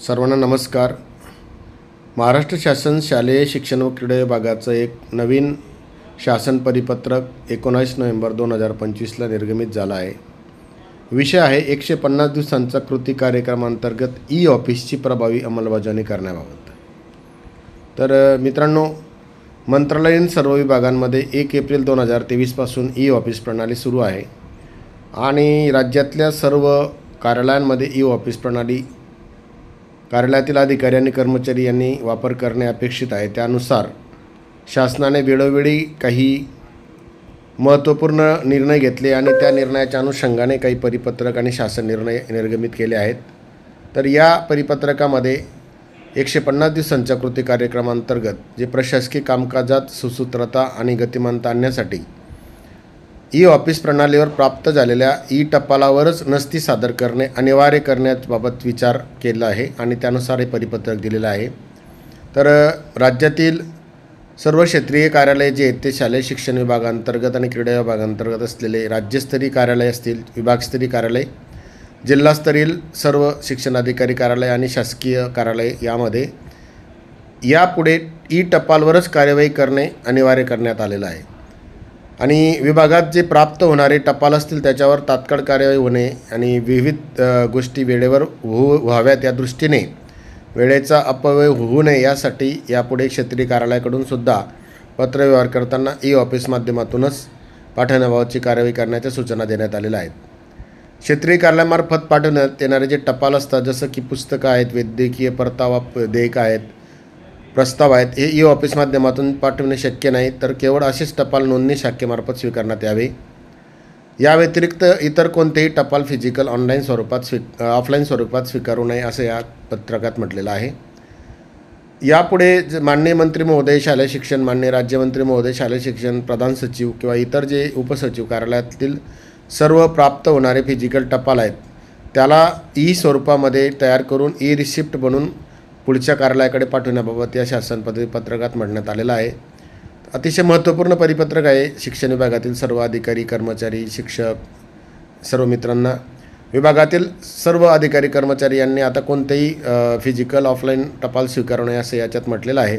सर्वांना नमस्कार। महाराष्ट्र शासन शालेय शिक्षण व क्रीडा विभागाचं एक नवीन शासन परिपत्रक 19 नोव्हेंबर 2025ला निर्गमित झालं आहे। विषय आहे 150 दिवसांचा कृती कार्यक्रमांतर्गत ई ऑफिसची प्रभावी अंमलबजावणी करण्याबाबत। तर मित्रांनो, मंत्रालयीन सर्व विभागांमध्ये 1 एप्रिल 2023 पासून ई ऑफिस प्रणाली सुरू आहे आणि राज्यातल्या सर्व कार्यालयांमध्ये ई ऑफिस प्रणाली कार्यालयातील अधिकारी आणि कर्मचारी यांनी वापर करणे अपेक्षित आहे। त्यानुसार शासनाने वेळोवेळी काही महत्त्वपूर्ण निर्णय घेतले आणि त्या निर्णयाच्या अनुषंगाने काही परिपत्रक आणि शासन निर्णय निर्गमित केले आहेत। तर या परिपत्रकामध्ये 150 दिवसांच्या कृती कार्यक्रमांतर्गत जे प्रशासकीय कामकाजात सुसूत्रता आणि गतिमानता आणण्यासाठी ई ऑफिस प्रणालीवर प्राप्त झालेल्या ई टपालावरच नस्ती सादर करणे अनिवार्य करण्याबाबत विचार केला आहे आणि त्यानुसार हे परिपत्रक दिलेलं आहे। तर राज्यातील सर्व क्षेत्रीय कार्यालय जे आहेत ते शालेय शिक्षण विभागांतर्गत आणि क्रीडा विभागांतर्गत असलेले राज्यस्तरीय कार्यालय असतील, विभागस्तरीय कार्यालय, जिल्हास्तरीय सर्व शिक्षणाधिकारी कार्यालय आणि शासकीय कार्यालय यामध्ये यापुढे ई टपालवरच कार्यवाही करणे अनिवार्य करण्यात आलेलं आहे आणि विभागात जे प्राप्त होणारे टपाल असतील त्याच्यावर तात्काळ कार्यवाही होणे आणि विविध गोष्टी वेळेवर व्हाव्यात या दृष्टीने वेळेचा अपव्यय होऊ नये यासाठी यापुढे क्षेत्रीय कार्यालयाकडून सुद्धा पत्रव्यवहार करताना ई ऑफिस माध्यमातूनच पाठवण्याबाबतची कार्यवाही करण्याच्या सूचना देण्यात आलेल्या आहेत। क्षेत्रीय कार्यालयामार्फत पाठवण्यात येणारे जे टपाल असतात, जसं की पुस्तकं आहेत, वैद्यकीय परतावा देयक आहेत, प्रस्ताव आहेत, हे ई ऑफिस माध्यमातून पाठवणे शक्य नाही, तर केवळ असेच टपाल नोंदणी शाखेमार्फत स्वीकारण्यात यावे। या व्यतिरिक्त इतर कोणतेही टपाल फिजिकल ऑफलाईन स्वरूपात स्वीकारू नये असं या पत्रकात म्हटलेलं आहे। यापुढे माननीय मंत्री महोदय शालेय शिक्षण, माननीय राज्यमंत्री महोदय शालेय शिक्षण, प्रधान सचिव किंवा इतर जे उपसचिव कार्यालयातील सर्व प्राप्त होणारे फिजिकल टपाल आहेत त्याला ई स्वरूपामध्ये तयार करून ई रिसिप्ट बनवून पुढच्या कार्यालयाकडे पाठवण्याबाबत या शासन परिपत्रकात म्हणण्यात आलेलं आहे। अतिशय महत्त्वपूर्ण परिपत्रक आहे। शिक्षण विभागातील सर्व अधिकारी, कर्मचारी, शिक्षक सर्व मित्रांना, विभागातील सर्व अधिकारी कर्मचारी यांनी आता कोणतेही फिजिकल ऑफलाईन टपाल स्वीकारू नये असं याच्यात म्हटलेलं आहे।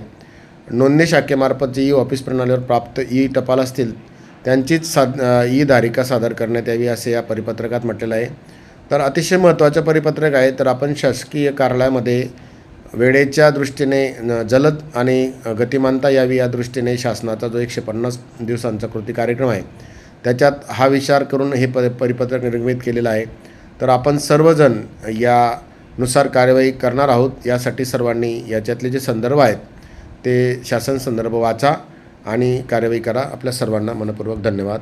नोंदणी शाखेमार्फत जे ई ऑफिस प्रणालीवर प्राप्त ई टपाल असतील त्यांचीच ई धारिका सादर करण्यात यावी असे या परिपत्रकात म्हटलेलं आहे। तर अतिशय महत्त्वाचं परिपत्रक आहे। तर आपण शासकीय कार्यालयामध्ये वेळेच्या दृष्टीने जलद आणि गतिमानता यावी या दृष्टीने शासनाचा जो 150 दिवसांचा कृती कार्यक्रम आहे त्याच्यात हा विचार करून हे परिपत्रक निर्गमित केलेलं आहे। तर आपण सर्वजण यानुसार कार्यवाही करणार आहोत। यासाठी सर्वांनी याच्यातले जे संदर्भ आहेत ते शासन संदर्भ वाचा आणि कार्यवाही करा। आपल्या सर्वांना मनपूर्वक धन्यवाद।